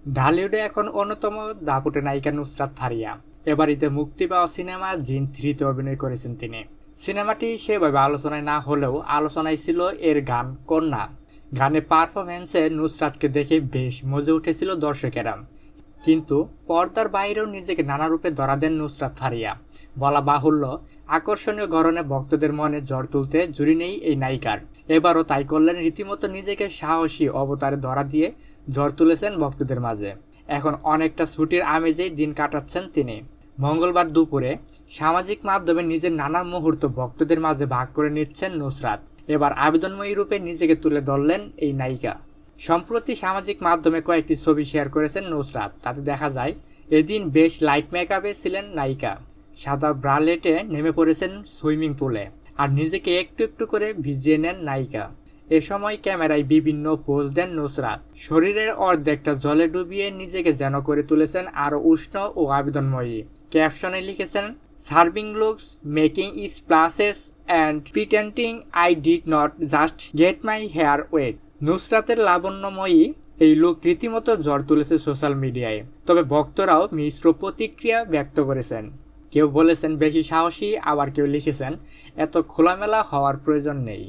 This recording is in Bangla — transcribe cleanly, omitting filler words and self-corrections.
ঢালিউডে এখন অন্যতম দাপুটে নায়িকা নুসরাত ফারিয়া। এবার ঈদে মুক্তি পাওয়া সিনেমা জিন 3-তে অভিনয় করেছেন তিনি। সিনেমাটি সেভাবে আলোচনায় না হলেও আলোচনায় ছিল এর গান কন্যা। গানের পারফরমেন্সে নুসরাতকে দেখে বেশ মজে উঠেছিল দর্শকেরা। কিন্তু পর্দার বাইরেও নিজেকে নানা রূপে ধরা দেন নুসরাত ফারিয়া। বলা বাহুল্য, আকর্ষণীয় গড়নে ভক্তদের মনে জ্বর তুলতে জুড়ি নেই এই নায়িকার। এবারও তাই করলেন, রীতিমতো নিজেকে সাহসী অবতারে ধরা দিয়ে জ্বর তুলেছেন ভক্তদের মাঝে। এখন অনেকটা ছুটির আমেজেই দিন কাটাচ্ছেন তিনি। মঙ্গলবার দুপুরে সামাজিক মাধ্যমে নিজের নানা মুহূর্ত ভক্তদের মাঝে ভাগ করে নিচ্ছেন নুসরাত। এবার আবেদনময়ী রূপে নিজেকে তুলে ধরলেন এই নায়িকা। সম্প্রতি সামাজিক মাধ্যমে কয়েকটি ছবি শেয়ার করেছেন নুসরাত। তাতে দেখা যায় এদিন বেশ লাইট মেকআপে ছিলেন নায়িকা। সাদা ব্রালেটে নেমে পড়েছেন সুইমিং পুলে, আর নিজেকে একটু একটু করে ভিজিয়ে নেন নায়িকা। এ সময় ক্যামেরায় বিভিন্ন পোজ দেন নুসরাত। শরীরের অর্ধেকটা জলে ডুবিয়ে নিজেকে যেন করে তুলেছেন আরো উষ্ণ ও আবেদনময়ী। ক্যাপশনে লিখেছেন, serving looks, making splashes and pretending I did not just get my hair wet. নুসরাতের লাবণ্যময়ী এই লুক রীতিমতো ঝড় তুলেছে সোশ্যাল মিডিয়ায়। তবে ভক্তরাও মিশ্র প্রতিক্রিয়া ব্যক্ত করেছেন। কেউ বলেছেন বেশি সাহসী, আবার কেউ লিখেছেন এত খোলামেলা হওয়ার প্রয়োজন নেই।